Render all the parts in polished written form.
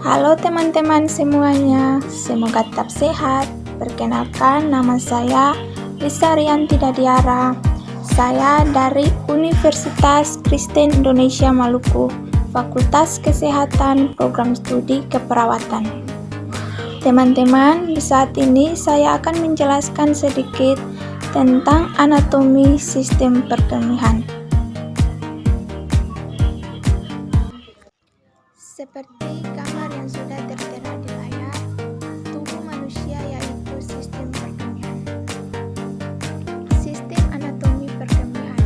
Halo teman-teman semuanya, semoga tetap sehat. Perkenalkan, nama saya Lisa Rianti Dadiara. Saya dari Universitas Kristen Indonesia Maluku, Fakultas Kesehatan, Program Studi Keperawatan. Teman-teman, di saat ini saya akan menjelaskan sedikit tentang anatomi sistem perkemihan. Seperti gambar yang sudah tertera di layar, tubuh manusia yaitu sistem perkemihan. Sistem anatomi perkemihan.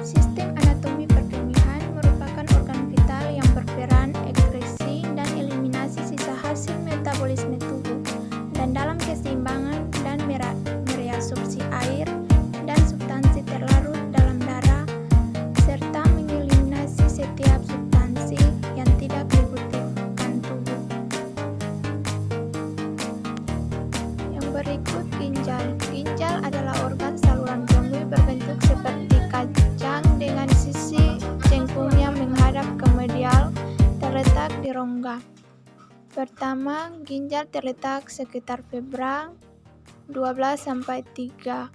Sistem anatomi perkemihan merupakan organ vital yang berperan ekskresi dan eliminasi sisa hasil metabolisme tubuh dan dalam keseimbangan dan mereabsorpsi air dan substansi terlarut dalam darah serta mengeliminasi setiap substansi yang tidak dibutuhkan tubuh. Yang berikut ginjal. Ginjal adalah organ saluran kemih berbentuk seperti kacang dengan sisi cengkungnya menghadap ke medial, terletak di rongga. Pertama, ginjal terletak sekitar vertebra 12-3.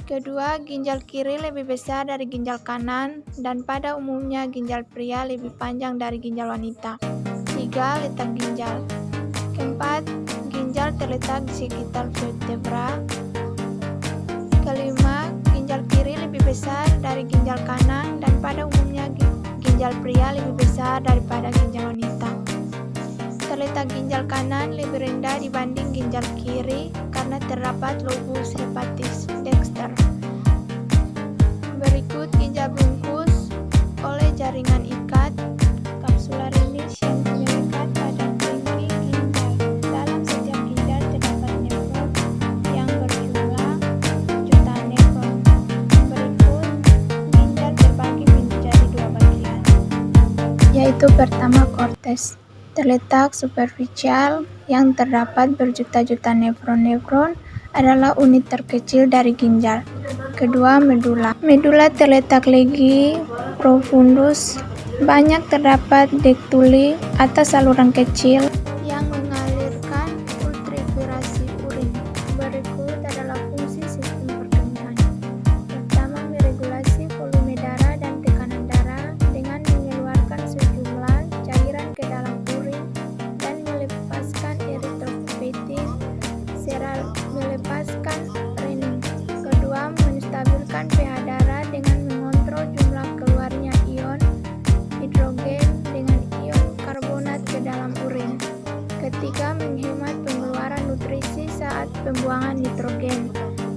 Kedua, ginjal kiri lebih besar dari ginjal kanan dan pada umumnya ginjal pria lebih panjang dari ginjal wanita. 3. Letak ginjal. Keempat, ginjal terletak di sekitar vertebra. Kelima, ginjal kiri lebih besar dari ginjal kanan dan pada umumnya ginjal pria lebih besar daripada ginjal wanita. Terletak ginjal kanan lebih rendah dibanding ginjal kiri karena terdapat lobus hepatis dexter. Berikut ginjal bungkus oleh jaringan ikat kapsularinis yang mengikat pada kelingking ginjal. Dalam setiap ginjal terdapat nefron yang berjumlah jutaan nefron. Berikut ginjal terbagi menjadi dua bagian, yaitu pertama korteks. Terletak superficial yang terdapat berjuta-juta nefron-nefron adalah unit terkecil dari ginjal. Kedua, medula. Medula terletak legi profundus. Banyak terdapat ductuli atas saluran kecil yang mengalirkan ultrafiltrasi urin. Berikut adalah fungsi sistem perkemihan. Pertama, meregulasi volume darah dan tekanan darah dengan mengeluarkan sejumlah cairan ke dalam urin dan melepaskan eritropoietin serta melepaskan renin. Kedua, menstabilkan pH darah dengan mengontrol jumlah keluarnya ion hidrogen dengan ion karbonat ke dalam urin. Ketiga, menghemat pengeluaran nutrisi saat pembuangan nitrogen.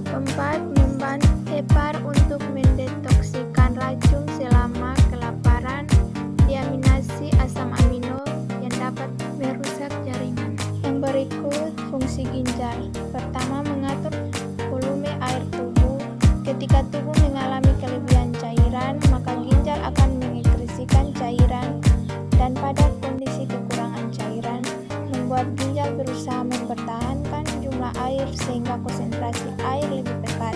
Keempat, membantu hepar untuk mendetoksikan racun selama kelaparan, diaminasi asam amino yang dapat merusak jaringan. Yang berikut fungsi ginjal. Pertama, mengatur volume air tubuh. Ketika tubuh mengalami kelebihan cairan, maka ginjal akan mengekskresikan cairan, dan pada kondisi kekurangan cairan, membuat ginjal berusaha mempertahankan jumlah air sehingga konsentrasi air lebih pekat.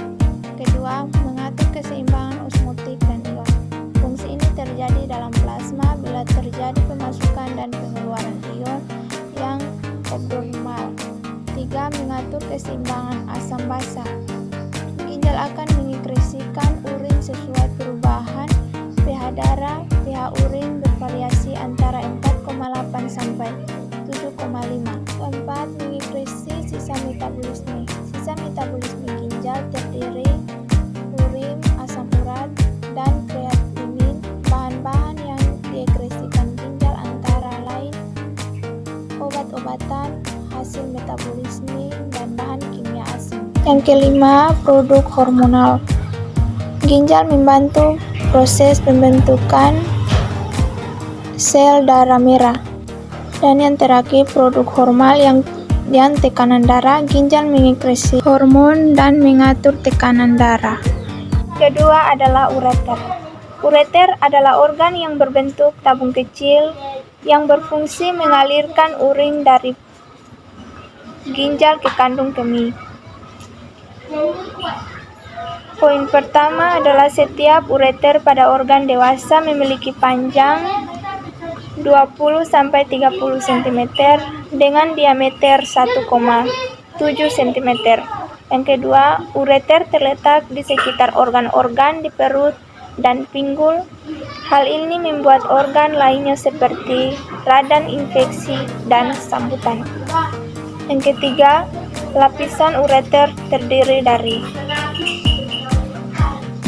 Kedua, mengatur keseimbangan osmotik dan ion. Fungsi ini terjadi dalam plasma bila terjadi pemasukan dan pengeluaran ion yang abnormal. Tiga, mengatur keseimbangan asam basa. Ginjal akan mengekskresikan urin sesuai perubahan pH darah. pH urin bervariasi antara 4,8 sampai 7,5. Keempat, mengekskresi sisa metabolisme. Sisa metabolisme ginjal terdiri urin, asam urat, dan kreatinin. Bahan-bahan yang diekskresikan ginjal antara lain obat-obatan, hasil metabolisme, dan bahan kimia asing. Yang kelima, produk hormonal. Ginjal membantu proses pembentukan sel darah merah. Dan yang terakhir, produk hormonal yang tekanan darah. Ginjal mengekskresi hormon dan mengatur tekanan darah. Kedua adalah ureter. Ureter adalah organ yang berbentuk tabung kecil yang berfungsi mengalirkan urin dari ginjal ke kandung kemih. Poin pertama adalah setiap ureter pada organ dewasa memiliki panjang 20-30 cm dengan diameter 1,7 cm. Yang kedua, ureter terletak di sekitar organ-organ di perut dan pinggul. Hal ini membuat organ lainnya seperti radang infeksi dan sambutan. Yang ketiga, lapisan ureter terdiri dari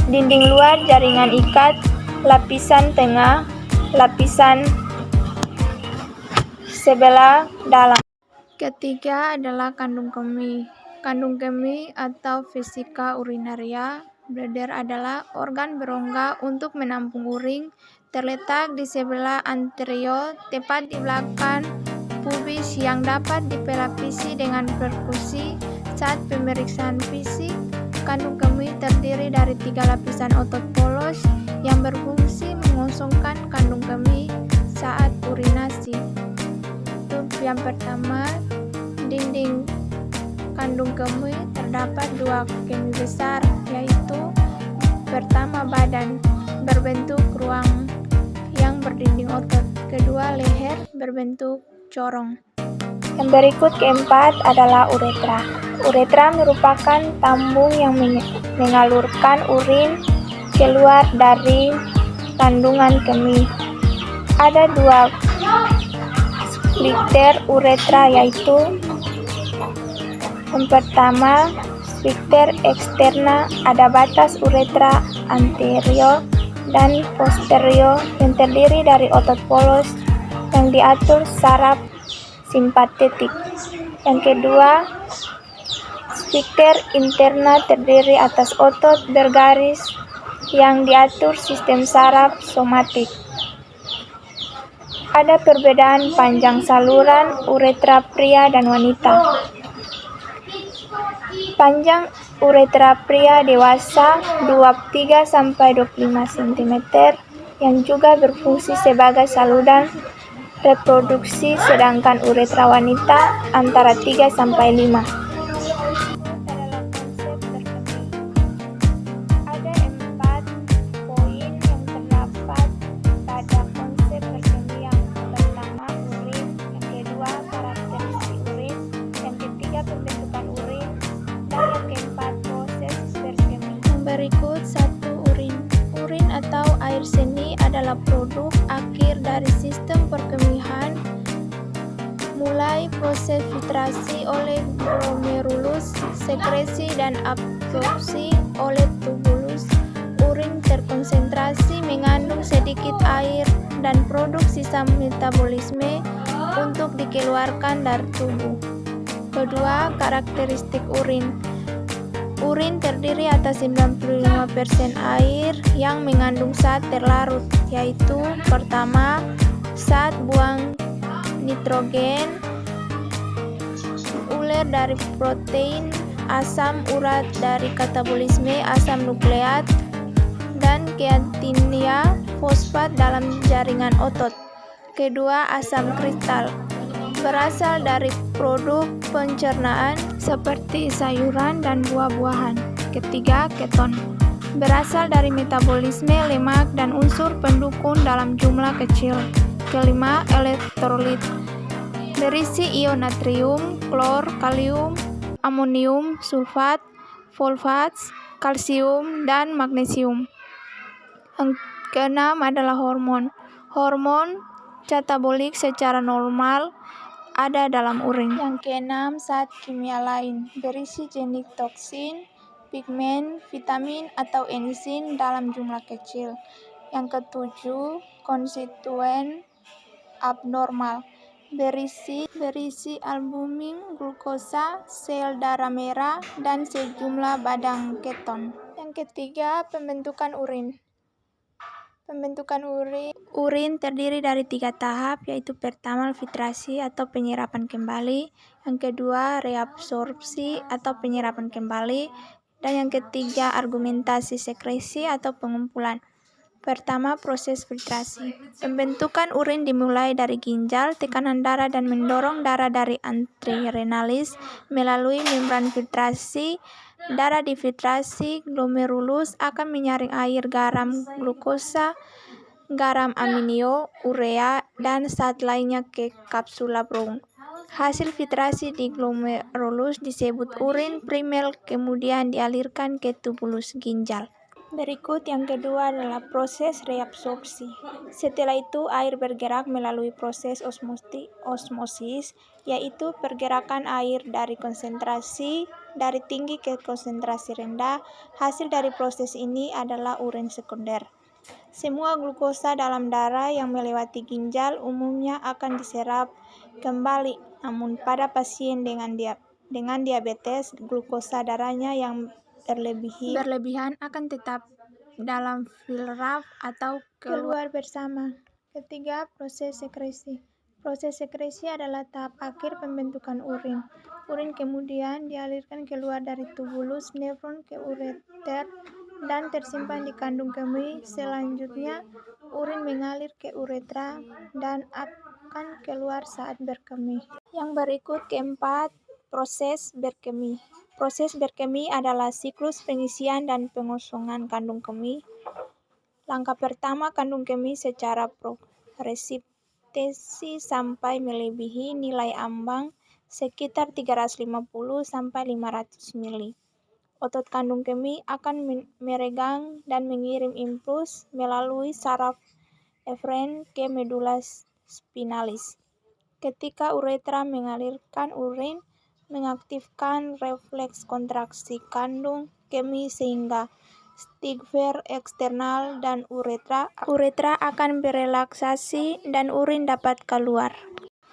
dinding luar jaringan ikat, lapisan tengah, lapisan sebelah dalam. Ketiga adalah kandung kemih. Kandung kemih atau vesika urinaria bladder adalah organ berongga untuk menampung urin, terletak di sebelah anterior tepat di belakang pubis yang dapat dipelapisi dengan perkusi. Saat pemeriksaan fisik, kandung kemih terdiri dari 3 lapisan otot polos yang berfungsi mengosongkan kandung kemih saat urinasi. Untuk yang pertama, dinding kandung kemih terdapat 2 kemih besar, yaitu pertama badan berbentuk ruang yang berdinding otot, kedua leher berbentuk corong. Yang berikut keempat adalah uretra. Uretra merupakan tambung yang mengalurkan urin keluar dari kandungan kemih. Ada 2 sphincter uretra, yaitu yang pertama, sphincter eksterna, ada batas uretra anterior dan posterior yang terdiri dari otot polos yang diatur saraf simpatetik. Yang kedua, sphincter interna terdiri atas otot bergaris yang diatur sistem saraf somatik. Ada perbedaan panjang saluran uretra pria dan wanita. Panjang uretra pria dewasa 23-25 cm yang juga berfungsi sebagai saluran reproduksi, sedangkan uretra wanita antara 3-5. Ada 4 poin yang terdapat pada konsep berkemih. Yang pertama, urin. Yang kedua, karakteristik urin. Yang ketiga, pembentukan urin. Dan yang keempat, proses berkemih. Yang berikut, 1. Urin. Urin atau air seni adalah produk akhir dari sistem perkemihan, mulai proses filtrasi oleh glomerulus, sekresi dan absorpsi oleh tubulus. Urin terkonsentrasi mengandung sedikit air dan produk sisa metabolisme untuk dikeluarkan dari tubuh. Kedua, karakteristik urin. Urin terdiri atas 95% air yang mengandung zat terlarut, yaitu pertama, zat buang nitrogen, uler dari protein, asam urat dari katabolisme asam nukleat, dan kreatinina fosfat dalam jaringan otot. Kedua, asam kristal berasal dari produk pencernaan seperti sayuran dan buah-buahan. Ketiga, keton berasal dari metabolisme lemak dan unsur pendukung dalam jumlah kecil. Kelima, elektrolit berisi ion natrium, klor, kalium, amonium, sulfat, fosfat, kalsium, dan magnesium. Yang keenam adalah hormon. Hormon katabolik secara normal ada dalam urin. Yang keenam, zat kimia lain berisi jenis toksin, pigmen, vitamin, atau enzim dalam jumlah kecil. Yang ketujuh, konstituen abnormal berisi albumin, glukosa, sel darah merah, dan sejumlah badan keton. Yang ketiga, pembentukan urin. Pembentukan urin terdiri dari 3 tahap, yaitu pertama, filtrasi atau penyerapan kembali, yang kedua, reabsorpsi atau penyerapan kembali, dan yang ketiga, argumentasi sekresi atau pengumpulan. Pertama, proses filtrasi. Pembentukan urin dimulai dari ginjal, tekanan darah, dan mendorong darah dari anterenalis melalui membran filtrasi. Darah difiltrasi, glomerulus akan menyaring air, garam, glukosa, garam aminio, urea, dan zat lainnya ke kapsula bronk. Hasil filtrasi di glomerulus disebut urin primer, kemudian dialirkan ke tubulus ginjal. Berikut yang kedua adalah proses reabsorpsi. Setelah itu air bergerak melalui proses osmosis, yaitu pergerakan air dari konsentrasi dari tinggi ke konsentrasi rendah. Hasil dari proses ini adalah urin sekunder. Semua glukosa dalam darah yang melewati ginjal umumnya akan diserap kembali, namun pada pasien dengan diabetes, glukosa darahnya yang berlebihan akan tetap dalam filtraf atau keluar bersama. Ketiga, proses sekresi. Proses sekresi adalah tahap akhir pembentukan urin. Urin kemudian dialirkan keluar dari tubulus nefron ke ureter dan tersimpan di kandung kemih. Selanjutnya, urin mengalir ke uretra dan akan keluar saat berkemih. Yang berikut keempat, proses berkemih. Proses berkemih adalah siklus pengisian dan pengosongan kandung kemih. Langkah pertama, kandung kemih secara progresif tesis sampai melebihi nilai ambang sekitar 350–500 mili. Otot kandung kemih akan meregang dan mengirim impuls melalui saraf eferen ke medula spinalis. Ketika uretra mengalirkan urin, mengaktifkan refleks kontraksi kandung kemih sehingga stigfer eksternal dan uretra akan berelaksasi dan urin dapat keluar.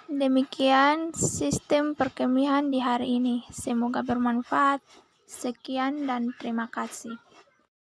Demikian sistem perkemihan di hari ini. Semoga bermanfaat. Sekian dan terima kasih.